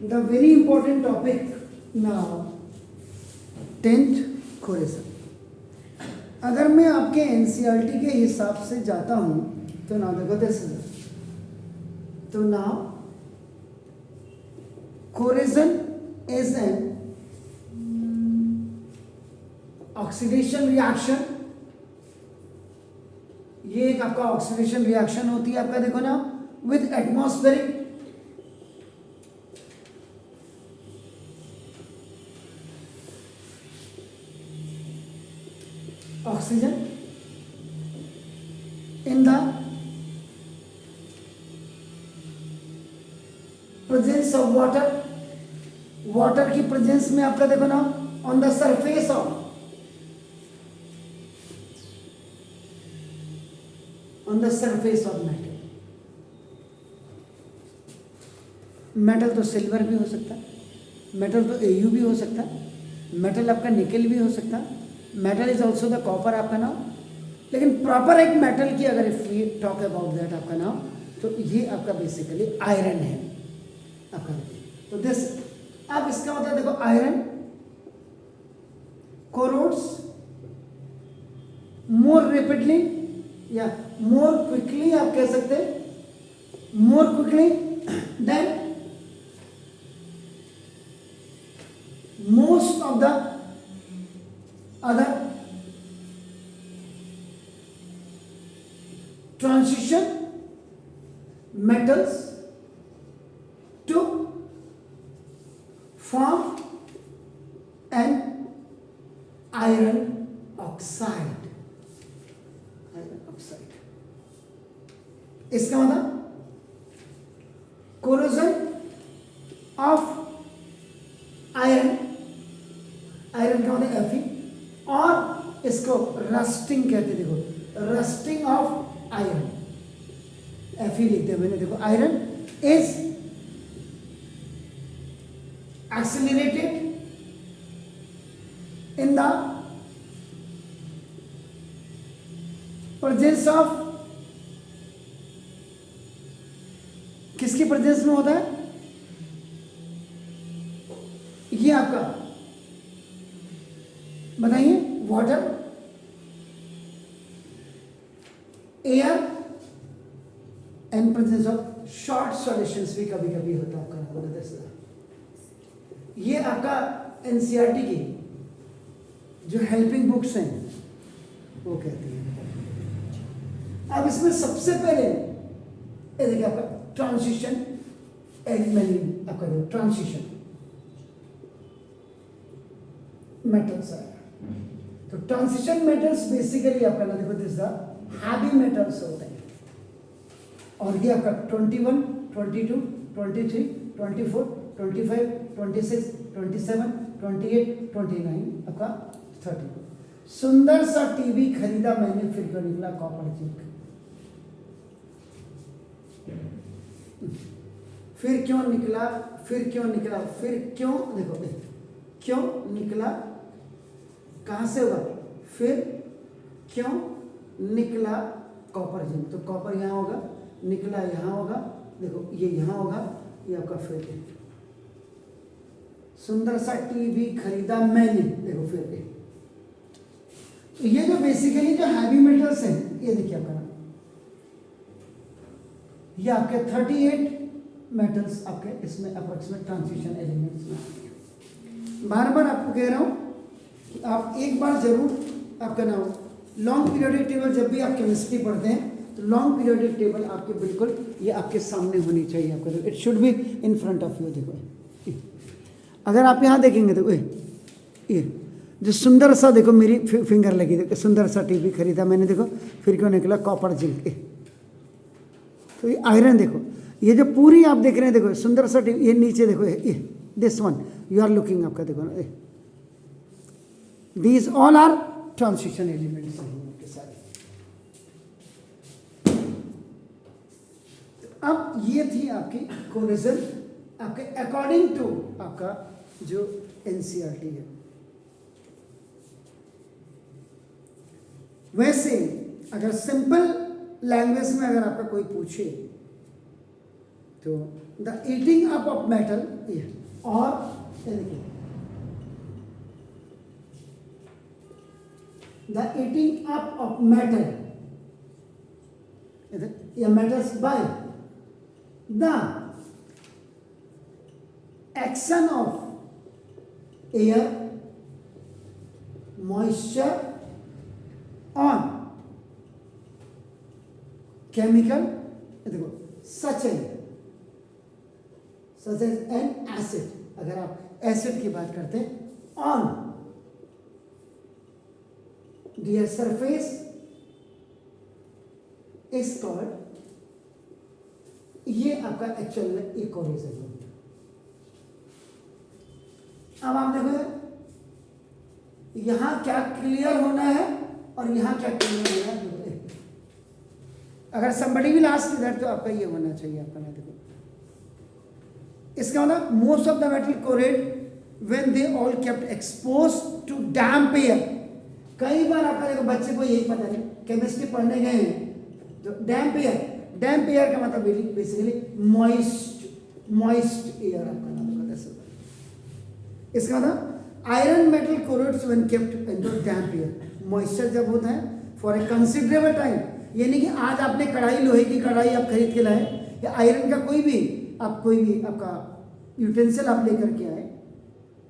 The very important topic now 10th कोरेशन। अगर मैं आपके एनसीईआरटी के हिसाब से जाता हूं तो नाउ देखो दिस तो now corrosion is an oxidation reaction. ये एक आपका ऑक्सीडेशन रिएक्शन होती है आपका, देखो ना, with atmospheric oxygen in the presence of water. Water की प्रेजेंस में आपका देखो ना, on the surface of on the surface of metal। Metal तो सिल्वर भी हो सकता है, मेटल तो एयू भी हो सकता है, मेटल आपका निकल भी हो सकता है, metal is also the copper आपका नाम। लेकिन प्रॉपर एक मेटल की अगर if we talk about that आपका नाम, तो ये आपका बेसिकली आयरन है आपका। तो दिस अब इसका मतलब देखो, आयरन कोरोड्स मोर रेपिडली या मोर क्विकली, आप कह सकते हैं more quickly than most of the other transition metals to form an iron oxide। इसका मतलब कोरोजन ऑफ आयरन, आयरन का मतलब Fe, और इसको रस्टिंग कहते, देखो रस्टिंग ऑफ आयरन, Fe लिखते हुए देखो, iron is accelerated in the presence of, किसकी प्रेजेंस में होता है ये आपका बताइए, water, air and presence of short solutions भी कभी कभी होता है आपका। ये आपका एनसीईआरटी की जो हेल्पिंग बुक्स हैं वो कहती है। अब इसमें सबसे पहले ये देखिए आपका ट्रांजिशन एलिमेंट, आपका ट्रांजिशन मेटल्स है। तो ट्रांजिशन मेटल्स बेसिकली आपका ना देखो, दिस द हैवी मेटल्स होते हैं, और ये आपका 21, 22, 23, 24, 25, 26, 27, 28, 29 आपका 30। सुंदर सा टीवी खरीदा मैंने, फिर क्यों निकला कॉपर जिंक। फिर क्यों निकला, फिर क्यों निकला, फिर क्यों, देखो क्यों निकला, कहां से होगा, फिर क्यों निकला कॉपर जिंक। तो कॉपर यहां होगा, निकला यहां होगा, देखो ये यहां होगा, ये आपका फिर सुंदर सा टीवी खरीदा मैंने, देखो फिर तो ये जो बेसिकली जो हैवी मेटल्स हैं, ये देखिए आपका ये आपके 38 मेटल्स आपके इसमें अप्रोक्सीमेट ट्रांजिशन एलिमेंट्स में। बार बार आपको कह रहा हूं कि आप एक बार जरूर आपका नाम लॉन्ग पीरियोडिक टेबल, जब भी आप केमिस्ट्री पढ़ते हैं तो लॉन्ग पीरियोडिक टेबल आपके बिल्कुल ये आपके सामने होनी चाहिए आपका, it should be in front of you. देखो अगर आप यहाँ देखेंगे तो ये जो सुंदर सा, देखो मेरी फिंगर लगी, देखो सुंदर सा टीवी खरीदा मैंने, देखो फिर क्यों निकला कॉपर जिंक। तो ये आयरन, देखो ये जो पूरी आप देख रहे हैं, देखो सुंदर सा टीवी, ये नीचे देखो ये this one you are looking आपका, देखो ना these all are transition elements के सारे। अब ये थी आपकी कोरिजन आपके अकॉर्डिंग टू आपका जो एनसीईआरटी है। वैसे अगर सिंपल लैंग्वेज में अगर आपका कोई पूछे तो the eating up of metal, और देखिए the eating up of metal, या metals by the action of air, moisture on chemical, देखो सच एज एन एसिड, अगर आप एसिड की बात करते हैं, on their surface is called, ये आपका एक्चुअल में एक और रीजन है। अब आप देखो यहां क्या क्लियर होना है और यहां क्या क्लियर होना है। अगर somebody will ask that, तो आपका ये होना चाहिए आपका, ना देखो इसका मतलब most of the metal corrode when they all kept exposed to damp air. कई बार आपका देखो बच्चे को यही पता नहीं, केमिस्ट्री पढ़ने गए हैं तो डैम्प एयर का मतलब बेसिकली मॉइस्ट एयर आपका नाम होगा। इसका मतलब iron metal corrodes when kept in the damp air, moisture जब होता है फॉर ए कंसिडरेबल टाइम, यानी कि आज आपने कढ़ाई, लोहे की कढ़ाई आप खरीद के लाए, या आयरन का कोई भी आपका यूटेंसिल आप लेकर के आए,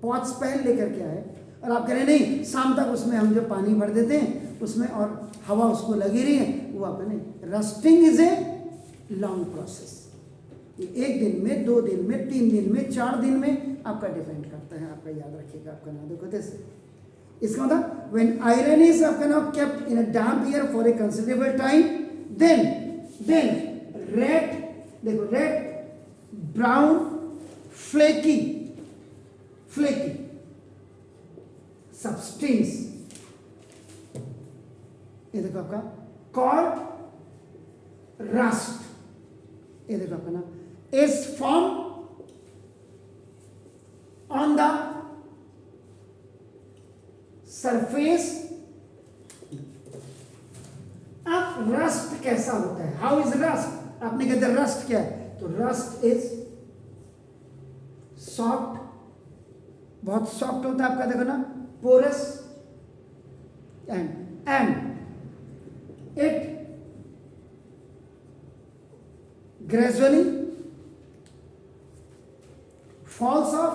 पॉट्स पैन लेकर के आए, और आप कह रहे नहीं शाम तक उसमें हम जो पानी भर देते हैं उसमें और हवा उसको लगी रही है, वो आपका नहीं। Rusting is a long process, ये 1 दिन में, 2 दिन में, 3 दिन में, 4 दिन में आपका डिपेंड करता है, आपका याद रखिएगा आपका नाम देखो जैसे। इसका मतलब व्हेन आयरन इज आपका नाम kept in a damp air for a considerable time, then red, देखो रेड ब्राउन फ्लेकी सब्सटेंस, ये देखो आपका कॉल्ड रस्ट, ये देखो आपका नाम is form on the surface. अब रस्ट कैसा होता है, हाउ इज रस्ट, आपने कहते रस्ट क्या है, तो रस्ट इज सॉफ्ट, बहुत सॉफ्ट होता है आपका, देखो ना porous, and it gradually falls off,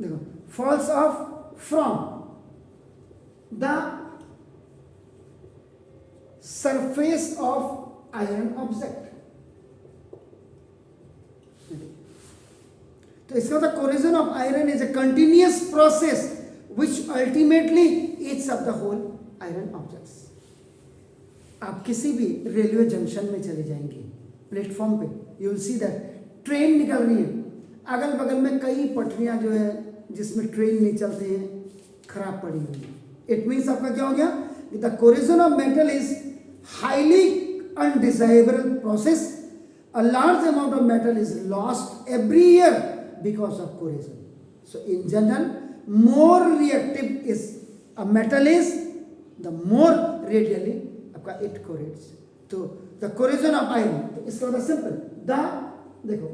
देखो falls off from the surface of iron object. तो इसका मतलब corrosion of iron is a continuous process which ultimately eats up the whole iron objects. आप किसी भी रेलवे जंक्शन में चले जाएंगे, प्लेटफॉर्म पे, you will see that train निकल रही है, अगल बगल में कई पटरियां जो है जिसमें ट्रेन नहीं चलते हैं, खराब पड़ी हुई है। इट मीन्स आपका क्या हो गया, the corrosion of metal is highly undesirable process. A large amount of metal is lost every year because of corrosion. So in general, more reactive is a metal is, the more readily आपका it corrodes. तो the corrosion of iron, तो इसका मतलब simple, the देखो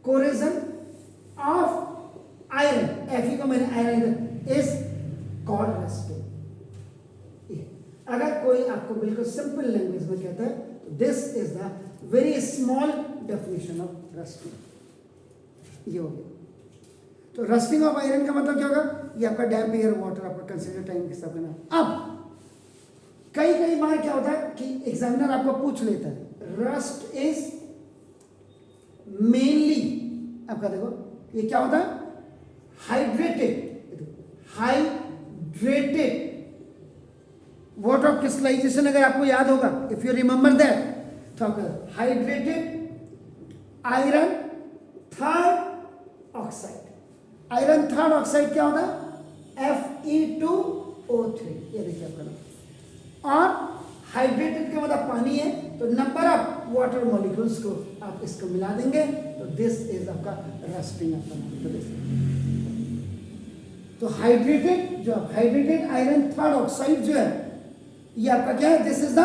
corrosion of iron, Fe को मैंने iron is called rusting. अगर कोई आपको बिल्कुल सिंपल लैंग्वेज में कहता है, this is the very small definition of rusting. ये हो गया। तो रस्टिंग ऑफ आयरन का मतलब क्या होगा, ये आपका डैम्प एयर वाटर आपका कंसिडर टाइम के साथ बना। अब कई बार क्या होता है कि एग्जामिनर आपको पूछ लेता है, रस्ट इज मेनली आपका देखो ये क्या होता है, हाइड्रेटेड वाटर ऑफ क्रिस्टलाइजेशन। अगर आपको याद होगा, इफ यू रिमेंबर दैट, तो आपका hydrated iron third oxide. Iron third oxide क्या होता है, Fe2O3, ये देखिए आपका नाम। और हाइड्रेटेड का मतलब पानी है, तो नंबर ऑफ वाटर मॉलिक्यूल्स को आप इसको मिला देंगे, तो दिस इज आपका रस्टिंग आपका नाम। तो हाइड्रेटेड आयरन थर्ड ऑक्साइड जो है, ये आपका क्या है, दिस इज द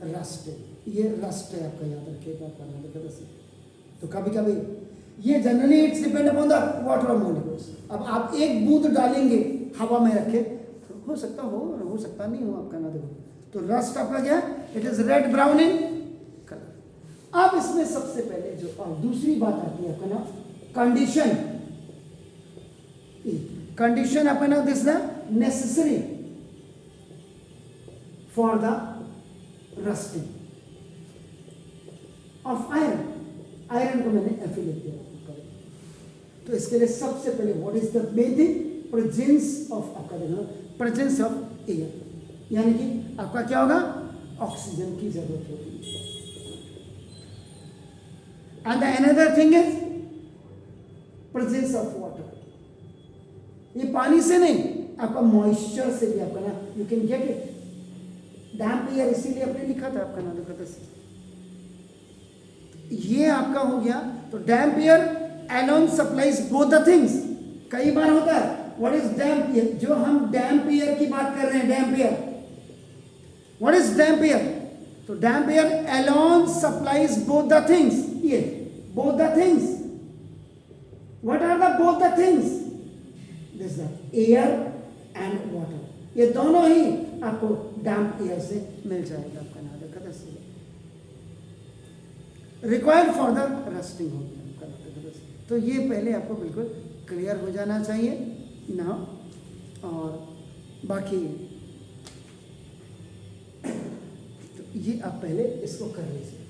रस्टिंग। ये रस्ट है आपका, याद रखिएगा आपका नाम देखा से। तो कभी कभी ये generally it's depend upon the water molecules. अब आप एक बूंद डालेंगे हवा में रखे तो हो सकता नहीं हो आपका ना देखो। तो रस्ट आपका क्या है, it is red brown in colour. अब इसमें सबसे पहले जो और दूसरी बात आती है आपका ना कंडीशन। कंडीशन आपका ना this the necessary for the rusting of iron. Iron को मैंने F लिख दिया। तो इसके लिए सबसे पहले what is the main thing, presence of आपका देखना प्रेजेंस ऑफ एयर, यानी कि आपका क्या होगा, ऑक्सीजन की जरूरत होगी। And another thing is presence of water. ये पानी से नहीं, आपका मॉइस्चर से भी आपका ना you can get it. Damp air इसीलिए आपने लिखा था आपका ना देखा था। ये आपका हो गया। तो damp air alone supplies both the things. कई बार होता है व्हाट इज डैम्प एयर, जो हम डैम्प एयर की बात कर रहे हैं, damp air, what is damp air, तो damp air alone supplies both the things. ये both the things, what are the both the things, this the air and water. ये दोनों ही आपको डैम्प एयर से मिल जाएगा आपका ना देखा था। रिक्वायर्ड फॉर द रस्टिंग हो गया। तो ये पहले आपको बिल्कुल क्लियर हो जाना चाहिए ना। और बाकी तो ये आप पहले इसको कर लीजिए।